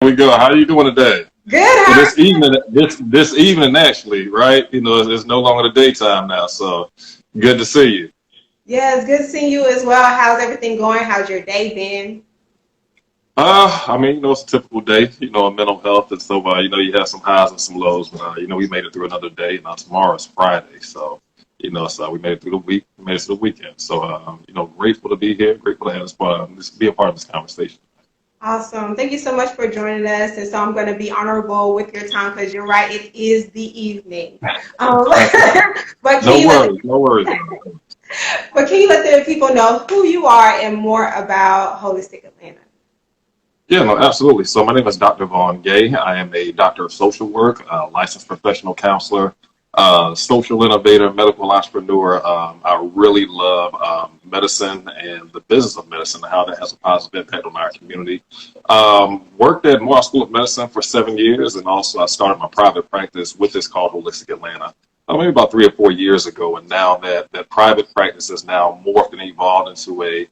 We go. How are you doing today? Good. Well, How are you? this evening actually, right? It's no longer the daytime now, so good to see you. Yeah, it's good seeing you as well. How's everything going? How's your day been? It's a typical day, in mental health, and so you have some highs and some lows, but we made it through another day. Now tomorrow is Friday, so so we made it through the week, we made it to the weekend. So grateful to be here, grateful to have this be a part of this conversation. Awesome. Thank you so much for joining us. And so I'm going to be honorable with your time because you're right. It is the evening. Um, but can No you let worries, no worries. the people know who you are and more about Holistic Atlanta? Yeah, no, absolutely. So my name is Dr. Vaughn Gay. I am a doctor of social work, licensed professional counselor, social innovator, medical entrepreneur. I really love medicine and the business of medicine and how that has a positive impact on our community. Worked at Moore School of Medicine for 7 years, and also I started my private practice with this called Holistic Atlanta. Maybe about 3 or 4 years ago, and now that private practice has now morphed and evolved into a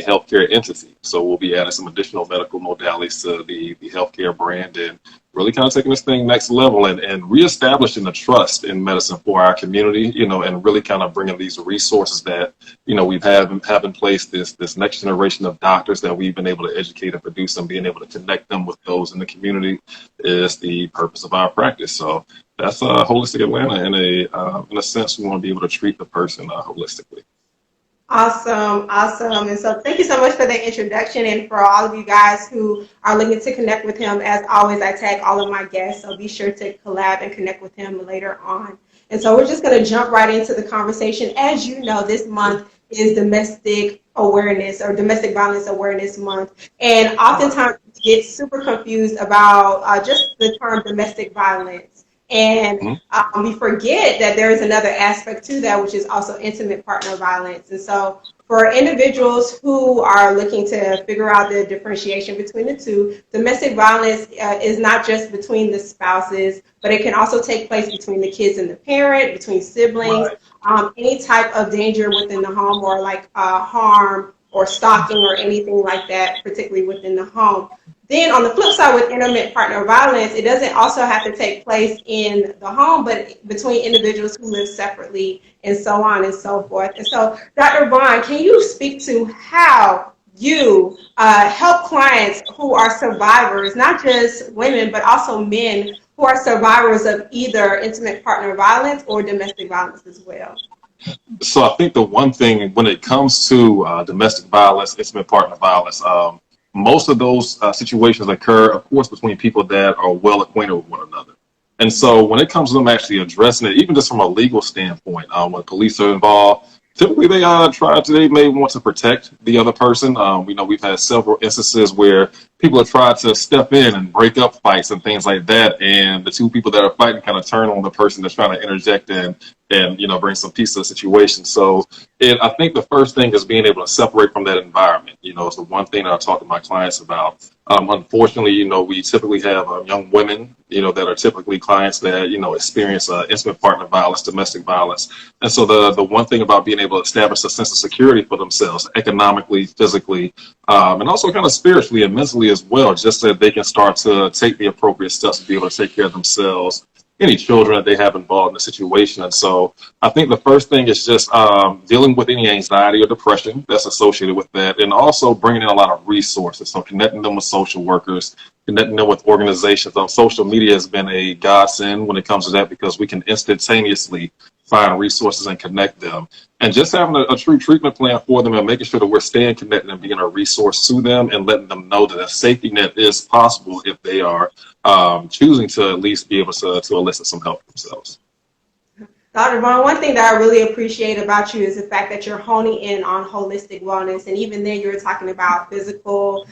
healthcare entity. So we'll be adding some additional medical modalities to the healthcare brand and really kind of taking this thing next level and reestablishing the trust in medicine for our community, and really kind of bringing these resources that, we've have in place this next generation of doctors that we've been able to educate and produce and being able to connect them with those in the community is the purpose of our practice. So that's holistic Atlanta in a sense. We want to be able to treat the person holistically. Awesome, awesome. And so thank you so much for the introduction and for all of you guys who are looking to connect with him. As always, I tag all of my guests, so be sure to collab and connect with him later on. And so we're just going to jump right into the conversation. As you know, this month is domestic awareness or domestic violence awareness month. And oftentimes we get super confused about just the term domestic violence. And we forget that there is another aspect to that, which is also intimate partner violence. And so for individuals who are looking to figure out the differentiation between the two, domestic violence is not just between the spouses, but it can also take place between the kids and the parent, between siblings, any type of danger within the home or like harm or stalking or anything like that, particularly within the home. Then on the flip side with intimate partner violence, it doesn't also have to take place in the home, but between individuals who live separately and so on and so forth. And so, Dr. Vaughn, can you speak to how you help clients who are survivors, not just women, but also men who are survivors of either intimate partner violence or domestic violence as well? So I think the one thing when it comes to domestic violence, intimate partner violence, most of those situations occur, of course, between people that are well acquainted with one another. And so when it comes to them actually addressing it, even just from a legal standpoint, when police are involved, typically they may want to protect the other person. We know we've had several instances where people have tried to step in and break up fights and things like that, and the two people that are fighting kind of turn on the person that's trying to interject and bring some peace to the situation. So I think the first thing is being able to separate from that environment. It's the one thing that I talk to my clients about. Unfortunately, we typically have young women, that are typically clients that, experience intimate partner violence, domestic violence. And so the one thing about being able to establish a sense of security for themselves, economically, physically, and also kind of spiritually and mentally as well, just so that they can start to take the appropriate steps to be able to take care of themselves, any children that they have involved in the situation. And so I think the first thing is just dealing with any anxiety or depression that's associated with that, and also bringing in a lot of resources. So connecting them with social workers, connecting them with organizations. Social media has been a godsend when it comes to that because we can instantaneously find resources and connect them. And just having a true treatment plan for them and making sure that we're staying connected and being a resource to them and letting them know that a safety net is possible if they are choosing to at least be able to elicit some help themselves. Dr. Vaughn, one thing that I really appreciate about you is the fact that you're honing in on holistic wellness. And even then, you were talking about physical,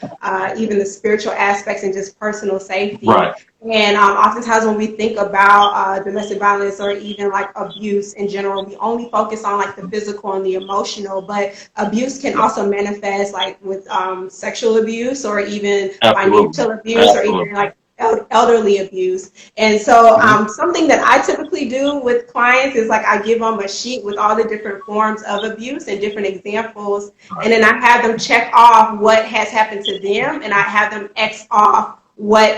even the spiritual aspects and just personal safety. Right. And oftentimes when we think about domestic violence or even like abuse in general, we only focus on like the physical and the emotional, but abuse can also manifest like with sexual abuse or even financial abuse or even like elderly abuse. And so something that I typically do with clients is like I give them a sheet with all the different forms of abuse and different examples, and then I have them check off what has happened to them, and I have them X off what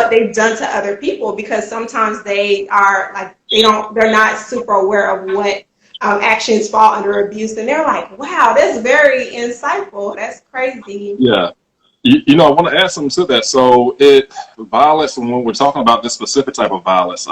they've done to other people, because sometimes they are like they're not super aware of what actions fall under abuse, and they're like, wow, that's very insightful, that's crazy. Yeah. I want to add something to that. So, violence, and when we're talking about this specific type of violence,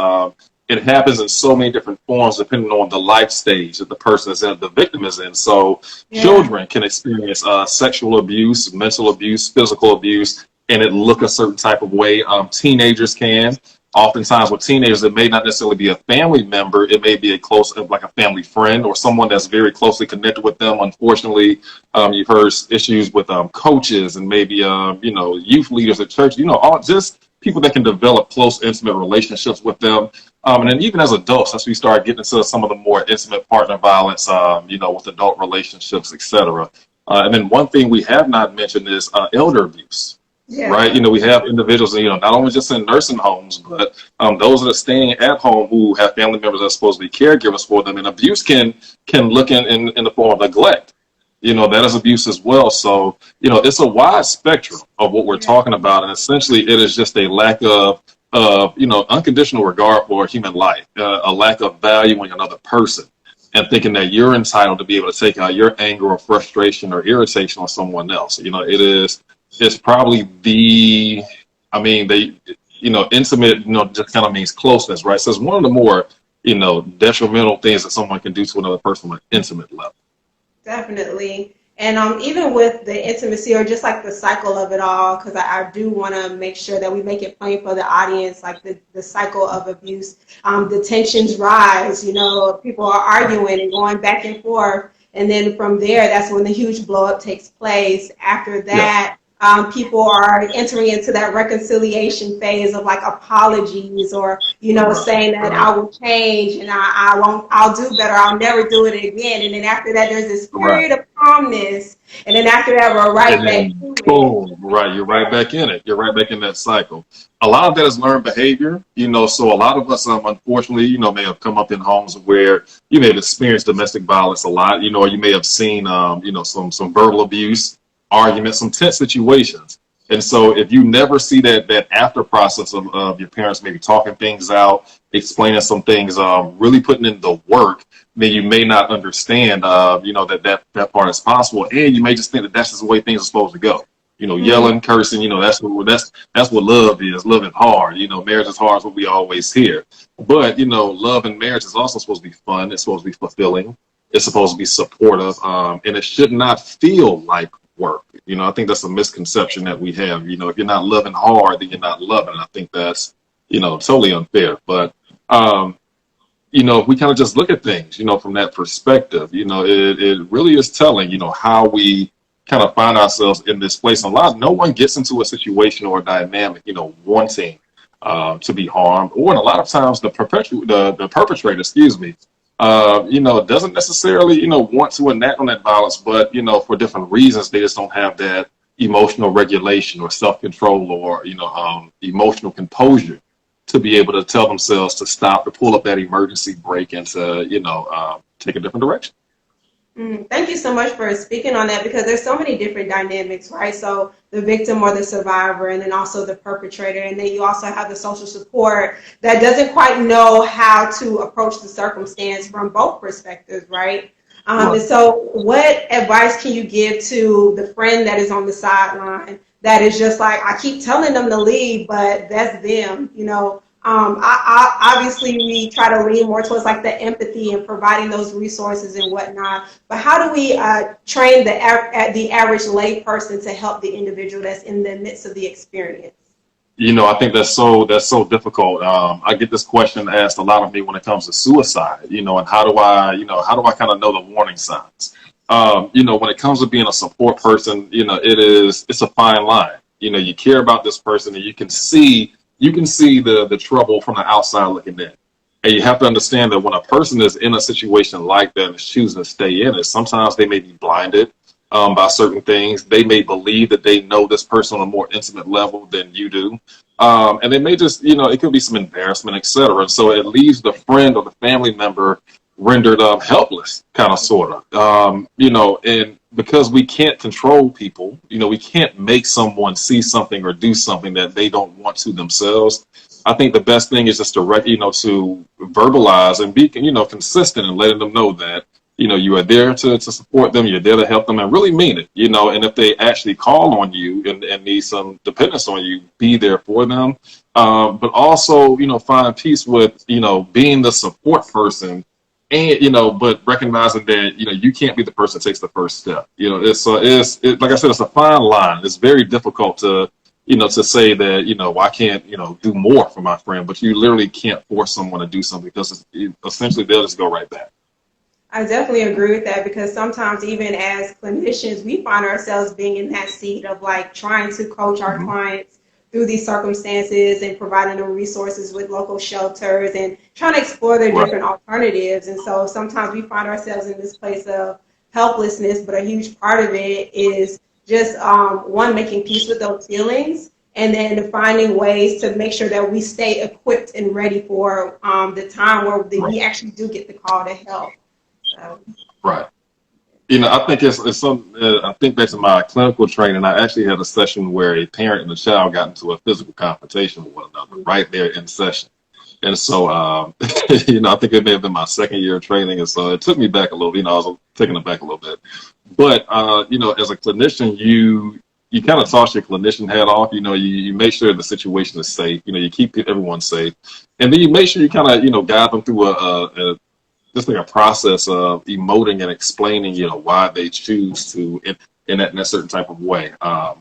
it happens in so many different forms depending on the life stage that the person is in, the victim is in. So, Yeah. children can experience sexual abuse, mental abuse, physical abuse, and it look a certain type of way. Teenagers can. Oftentimes, with teenagers, it may not necessarily be a family member. It may be a close, like a family friend or someone that's very closely connected with them. Unfortunately, you've heard issues with coaches and maybe youth leaders at church. All just people that can develop close, intimate relationships with them. And then even as adults, as we start getting into some of the more intimate partner violence, with adult relationships, etc. And then one thing we have not mentioned is elder abuse. Yeah. Right. We have individuals, not only just in nursing homes, but those that are staying at home who have family members that are supposed to be caregivers for them. And abuse can look in the form of neglect. That is abuse as well. So, it's a wide spectrum of what we're talking about. And essentially, it is just a lack of unconditional regard for human life, a lack of valuing another person and thinking that you're entitled to be able to take out your anger or frustration or irritation on someone else. It's probably intimate, just kind of means closeness, right? So it's one of the more, detrimental things that someone can do to another person on an intimate level. Definitely. And even with the intimacy, or just like the cycle of it all, because I do want to make sure that we make it plain for the audience, like the cycle of abuse, the tensions rise, people are arguing and going back and forth. And then from there, that's when the huge blow up takes place. After that, people are entering into that reconciliation phase of like apologies, or saying that I will change and I'll do better, I'll never do it again. And then after that, there's this period of calmness, and then after that, we're right back to it. Boom, right, you're right back in it. You're right back in that cycle. A lot of that is learned behavior, so a lot of us, unfortunately, may have come up in homes where you may have experienced domestic violence a lot, or you may have seen, some verbal abuse, arguments, some tense situations. And so if you never see that after process of your parents maybe talking things out, explaining some things, really putting in the work, then you may not understand, that part is possible. And you may just think that that's just the way things are supposed to go. Yelling, cursing, that's what love is. Love is hard. Marriage is hard is what we always hear. But, love and marriage is also supposed to be fun. It's supposed to be fulfilling. It's supposed to be supportive. And it should not feel like work. I think that's a misconception that we have. If you're not loving hard, then you're not loving. I think that's, totally unfair. But, if we kind of just look at things, from that perspective, it really is telling, how we kind of find ourselves in this place. No one gets into a situation or a dynamic, wanting to be harmed, or a lot of times the perpetrator, doesn't necessarily, want to enact on that violence, but, for different reasons, they just don't have that emotional regulation or self-control or, emotional composure to be able to tell themselves to stop, to pull up that emergency brake and to, take a different direction. Thank you so much for speaking on that, because there's so many different dynamics, right? So the victim or the survivor, and then also the perpetrator, and then you also have the social support that doesn't quite know how to approach the circumstance from both perspectives, right? And so what advice can you give to the friend that is on the sideline that is just like, I keep telling them to leave, but that's them, I obviously we try to lean more towards like the empathy and providing those resources and whatnot. But how do we train the average lay person to help the individual that's in the midst of the experience? I think that's so difficult. I get this question asked a lot of me when it comes to suicide, and how do I kind of know the warning signs? When it comes to being a support person, it's a fine line. You care about this person and you can see the trouble from the outside looking in. And you have to understand that when a person is in a situation like that and is choosing to stay in it, sometimes they may be blinded by certain things. They may believe that they know this person on a more intimate level than you do. And they may just, it could be some embarrassment, etc. And so it leaves the friend or the family member rendered helpless, kind of, sort of. And because we can't control people, we can't make someone see something or do something that they don't want to themselves. I think the best thing is just to, to verbalize and be, consistent and letting them know that, you are there to support them, you're there to help them, and really mean it, and if they actually call on you and need some dependence on you, be there for them. But also, find peace with, being the support person, and but recognizing that you can't be the person that takes the first step. It's like I said, it's a fine line. It's very difficult to to say that I can't do more for my friend, but you literally can't force someone to do something, because essentially they'll just go right back. I definitely agree with that, because sometimes even as clinicians, we find ourselves being in that seat of like trying to coach our clients through these circumstances and providing them resources with local shelters and trying to explore their different alternatives. And so sometimes we find ourselves in this place of helplessness, but a huge part of it is just one, making peace with those feelings, and then finding ways to make sure that we stay equipped and ready for the time where we actually do get the call to help. So. Right. I think it's some. I think back to my clinical training, I actually had a session where a parent and a child got into a physical confrontation with one another right there in session. And so, I think it may have been my second year of training, and so it took me back a little. I was taken aback a little bit. But as a clinician, you kind of toss your clinician hat off. You make sure the situation is safe. You keep everyone safe, and then you make sure you kind of guide them through just like a process of emoting and explaining, why they choose to in that certain type of way.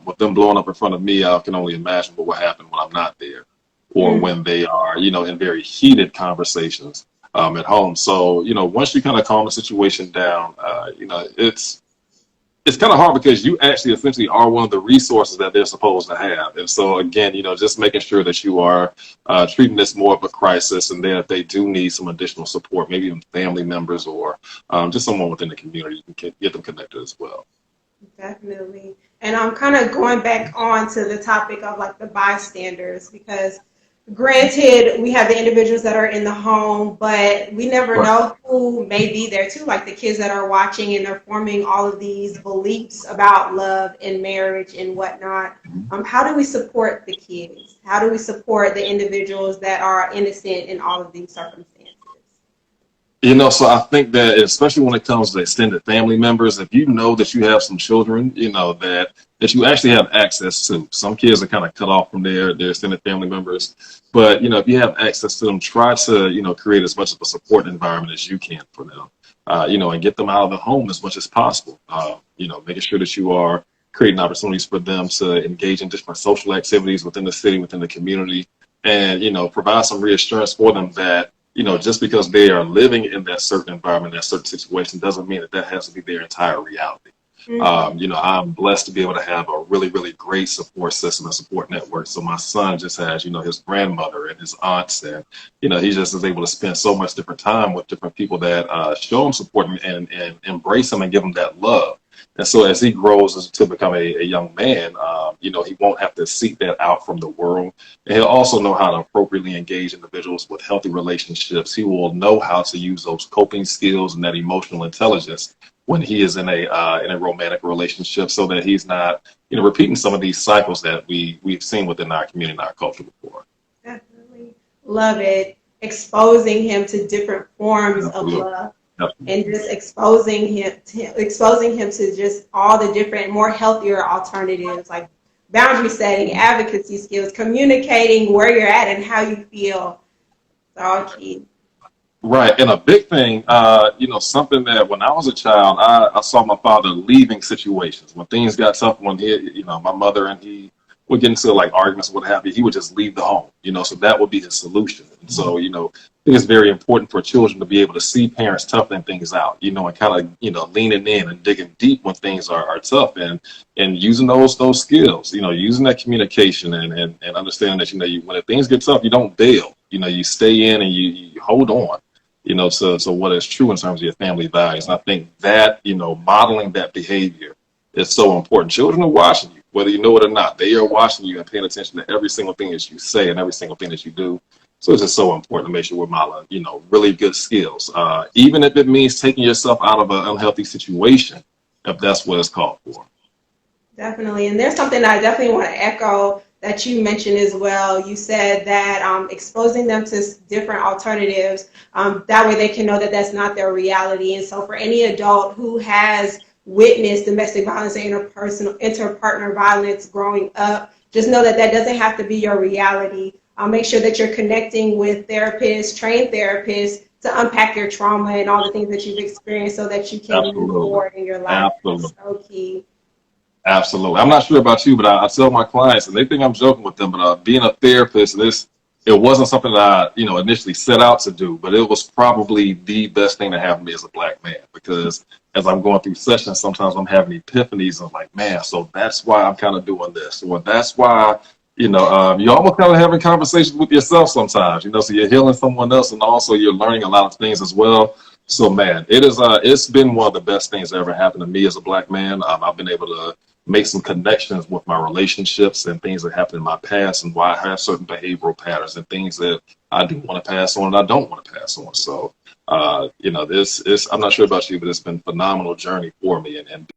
With them blowing up in front of me, I can only imagine what happened when I'm not there, or when they are, in very heated conversations at home. So, once you kind of calm the situation down, it's kind of hard, because you actually essentially are one of the resources that they're supposed to have. And so, again, just making sure that you are treating this more of a crisis, and then if they do need some additional support, maybe even family members or just someone within the community, you can get them connected as well. Definitely. And I'm kind of going back on to the topic of like the bystanders, because granted, we have the individuals that are in the home, but we never know who may be there too, like the kids that are watching and they're forming all of these beliefs about love and marriage and whatnot. How do we support the kids? How do we support the individuals that are innocent in all of these circumstances? So I think that especially when it comes to extended family members, if you know that you have some children, that you actually have access to. Some kids are kind of cut off from their extended family members. But, if you have access to them, try to, create as much of a support environment as you can for them, and get them out of the home as much as possible. Making sure that you are creating opportunities for them to engage in different social activities within the city, within the community, and, provide some reassurance for them that, just because they are living in that certain environment, that certain situation, doesn't mean that has to be their entire reality. I'm blessed to be able to have a really, really great support system and support network. So my son just has, his grandmother and his aunts, and, he just is able to spend so much different time with different people that show him support and embrace him and give him that love. And so as he grows to become a young man, he won't have to seek that out from the world. And he'll also know how to appropriately engage individuals with healthy relationships. He will know how to use those coping skills and that emotional intelligence when he is in a romantic relationship, so that he's not, repeating some of these cycles that we've seen within our community and our culture before. Definitely. Love it. Exposing him to different forms of love. And just exposing him to just all the different, more healthier alternatives, like boundary setting, advocacy skills, communicating where you're at and how you feel. It's all key. Right. And a big thing, something that when I was a child, I saw my father leaving situations. When things got tough, when my mother and he would get into like arguments or what have you, he would just leave the home, so that would be his solution. And so, I think it's very important for children to be able to see parents toughing things out, and kind of, leaning in and digging deep when things are tough, and using those skills, using that communication and understanding that, when things get tough, you don't bail, you stay in and you hold on, to what is true in terms of your family values. And I think that, modeling that behavior is so important. Children are watching you, whether you know it or not. They are watching you and paying attention to every single thing that you say and every single thing that you do. So it's just so important to make sure we're modeling, really good skills. Even if it means taking yourself out of an unhealthy situation, if that's what it's called for. Definitely. And there's something that I definitely want to echo that you mentioned as well. You said that exposing them to different alternatives, that way they can know that that's not their reality. And so for any adult who has witnessed domestic violence and interpartner violence growing up, just know that that doesn't have to be your reality. Make sure that you're connecting with therapists, trained therapists, to unpack your trauma and all the things that you've experienced so that you can move forward in your life. Absolutely. That's so key. Absolutely. I'm not sure about you, but I tell my clients, and they think I'm joking with them, but being a therapist, it wasn't something that I, initially set out to do, but it was probably the best thing that happened to me as a black man, because as I'm going through sessions, sometimes I'm having epiphanies. I'm like, man, so that's why I'm kind of doing this, or that's why, you're almost kind of having conversations with yourself sometimes, so you're healing someone else, and also you're learning a lot of things as well. So, man, it's been one of the best things that ever happened to me as a black man. I've been able to make some connections with my relationships and things that happened in my past, and why I have certain behavioral patterns and things that I do want to pass on and I don't want to pass on. So, I'm not sure about you, but it's been a phenomenal journey for me. And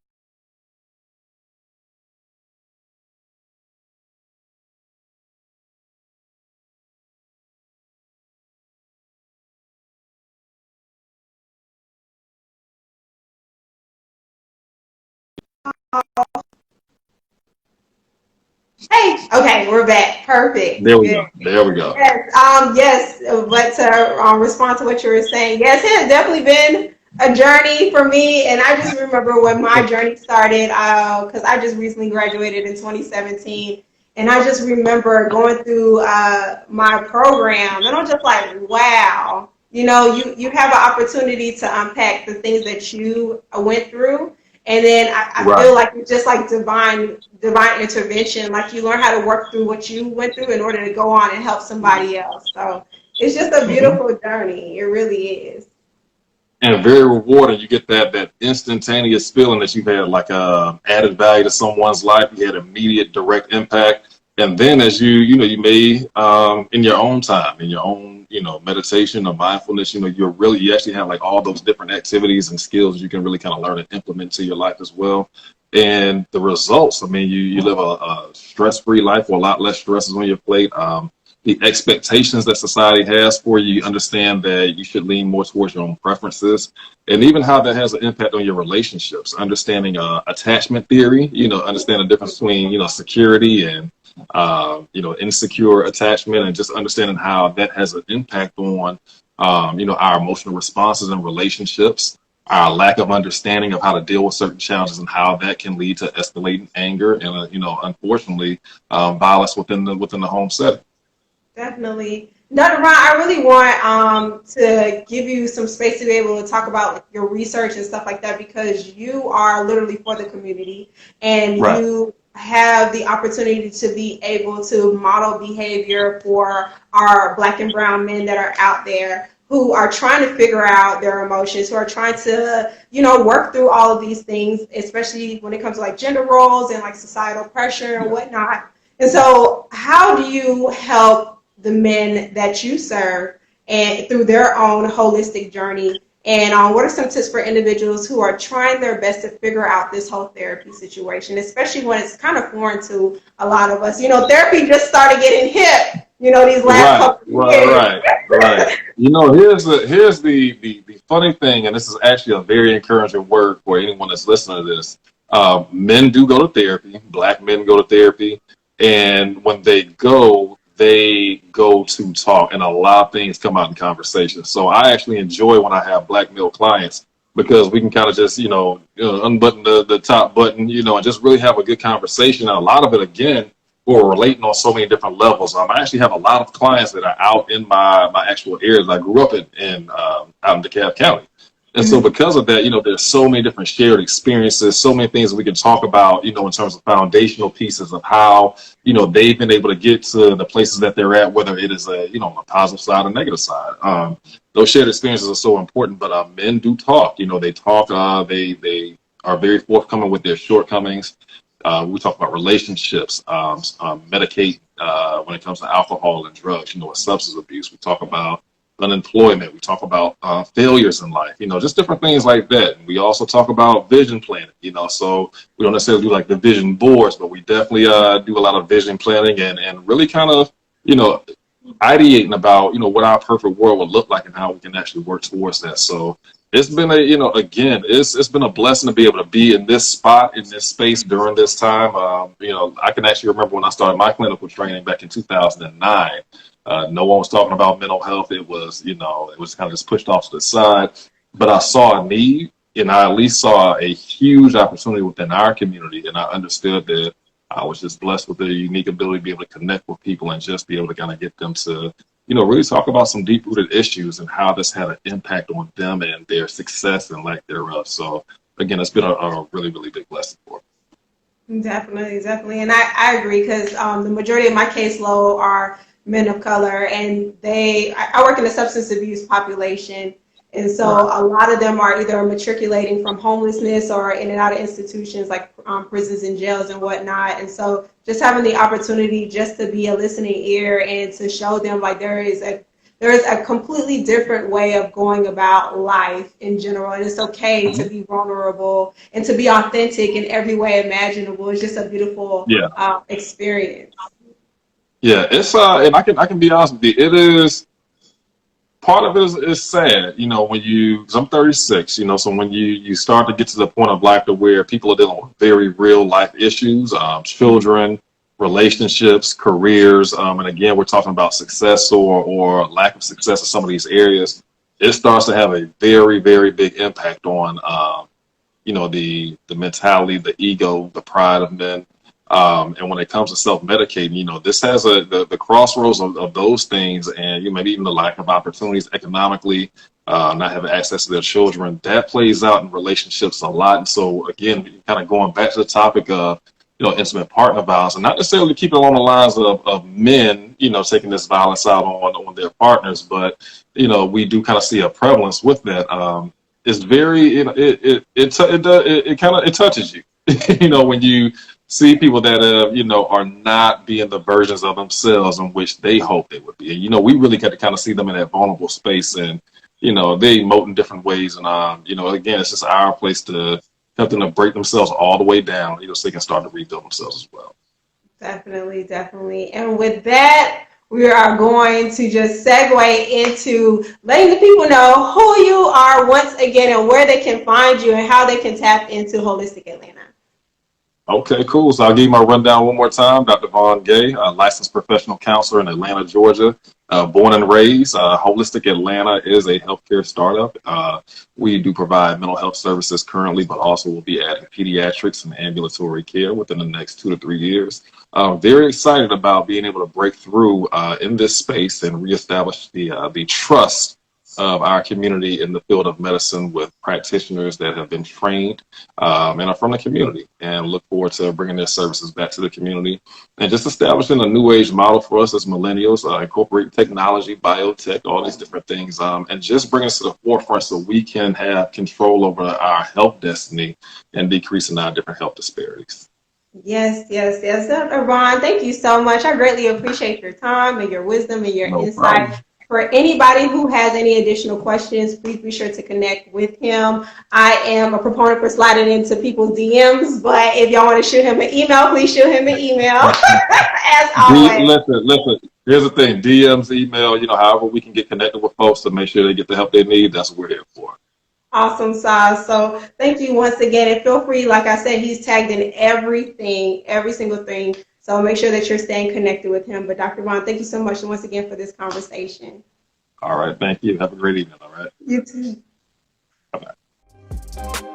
Hey, okay, we're back. Perfect. there we Good. go. There we go. Yes, but to respond to what you were saying, yes, it has definitely been a journey for me. And I just remember when my journey started, because I just recently graduated in 2017. And I just remember going through my program, and I'm just like, wow, you have an opportunity to unpack the things that you went through. And then I Right. feel like it's just like divine intervention. Like you learn how to work through what you went through in order to go on and help somebody else. So it's just a beautiful journey. It really is. And very rewarding. You get that instantaneous feeling that you've had like added value to someone's life. You had immediate direct impact. And then as you may in your own time, in your own, meditation or mindfulness, you actually have like all those different activities and skills you can really kind of learn and implement to your life as well. And the results, I mean, you live a stress-free life with a lot less stresses on your plate. The expectations that society has for you, you understand that you should lean more towards your own preferences, and even how that has an impact on your relationships. Understanding attachment theory, understand the difference between security and insecure attachment, and just understanding how that has an impact on our emotional responses and relationships, our lack of understanding of how to deal with certain challenges, and how that can lead to escalating anger and unfortunately violence within the home setting. Definitely. Dr. Ron, I really want to give you some space to be able to talk about your research and stuff like that, because you are literally for the community, and Right. you have the opportunity to be able to model behavior for our Black and brown men that are out there who are trying to figure out their emotions, who are trying to, work through all of these things, especially when it comes to like gender roles and like societal pressure and whatnot. And so how do you help the men that you serve and through their own holistic journey? And what are some tips for individuals who are trying their best to figure out this whole therapy situation, especially when it's kind of foreign to a lot of us? Therapy just started getting hip, these last couple of years. Right. Here's the funny thing, and this is actually a very encouraging word for anyone that's listening to this. Men do go to therapy. Black men go to therapy. And when they go to talk, and a lot of things come out in conversation. So I actually enjoy when I have black male clients, because we can kind of just, unbutton the top button, and just really have a good conversation. And a lot of it, again, we're relating on so many different levels. I actually have a lot of clients that are out in my actual areas. I grew up out in DeKalb County. And so because of that, there's so many different shared experiences, so many things that we can talk about, in terms of foundational pieces of how, they've been able to get to the places that they're at, whether it is a positive side or negative side. Those shared experiences are so important, but men do talk. They talk, they are very forthcoming with their shortcomings. We talk about relationships, medicate when it comes to alcohol and drugs, with substance abuse. We talk about unemployment. We talk about failures in life, just different things like that. And we also talk about vision planning, so we don't necessarily do like the vision boards, but we definitely do a lot of vision planning and really kind of, ideating about, what our perfect world would look like and how we can actually work towards that. So it's been again, it's been a blessing to be able to be in this spot, in this space during this time. I can actually remember when I started my clinical training back in 2009. No one was talking about mental health. It was, it was kind of just pushed off to the side. But I saw a need, and I at least saw a huge opportunity within our community. And I understood that I was just blessed with the unique ability to be able to connect with people and just be able to kind of get them to, really talk about some deep-rooted issues and how this had an impact on them and their success and lack thereof. So, again, it's been a really, really big blessing for me. Definitely, definitely. And I agree because the majority of my caseload are men of color, and I work in the substance abuse population. And so a lot of them are either matriculating from homelessness or in and out of institutions like prisons and jails and whatnot. And so just having the opportunity just to be a listening ear and to show them like there is a completely different way of going about life in general. And it's okay to be vulnerable and to be authentic in every way imaginable. It's just a beautiful experience. Yeah, it's and I can be honest with you, it is. Part of it is sad, because I'm 36, so when you start to get to the point of life to where people are dealing with very real life issues, children, relationships, careers, and again, we're talking about success or lack of success in some of these areas, it starts to have a very, very big impact on, the mentality, the ego, the pride of men. And when it comes to self-medicating, this has the crossroads of those things, and maybe even the lack of opportunities economically, not having access to their children, that plays out in relationships a lot. And so, again, kind of going back to the topic of, intimate partner violence, and not necessarily keeping it on the lines of men, taking this violence out on their partners, but, we do kind of see a prevalence with that. It's very, it touches you, when you see people that are not being the versions of themselves in which they hope they would be. And, we really got to kind of see them in that vulnerable space, and, they emote in different ways. And, again, it's just our place to help them to break themselves all the way down, so they can start to rebuild themselves as well. Definitely, definitely. And with that, we are going to just segue into letting the people know who you are once again and where they can find you and how they can tap into Holistic Atlanta. Okay, cool. So I'll give you my rundown one more time. Dr. Vaughn Gay, a licensed professional counselor in Atlanta, Georgia. Born and raised, Holistic Atlanta is a healthcare startup. We do provide mental health services currently, but also we'll be adding pediatrics and ambulatory care within the next 2 to 3 years. Very excited about being able to break through in this space and reestablish the trust of our community in the field of medicine with practitioners that have been trained and are from the community, and look forward to bringing their services back to the community and just establishing a new age model for us as millennials, incorporating technology, biotech, all these different things, and just bring us to the forefront so we can have control over our health destiny and decreasing our different health disparities. Yes, yes, yes. Dr. Vaughn, thank you so much. I greatly appreciate your time and your wisdom and your insight. Problem. For anybody who has any additional questions, please be sure to connect with him. I am a proponent for sliding into people's DMs, but if y'all want to shoot him an email, please shoot him an email. As always. Listen. Here's the thing: DMs, email, however we can get connected with folks to make sure they get the help they need. That's what we're here for. Awesome, Saz. So thank you once again, and feel free. Like I said, he's tagged in everything, every single thing. So make sure that you're staying connected with him. But Dr. Vaughn, thank you so much once again for this conversation. All right. Thank you. Have a great evening. All right. You too. Bye-bye.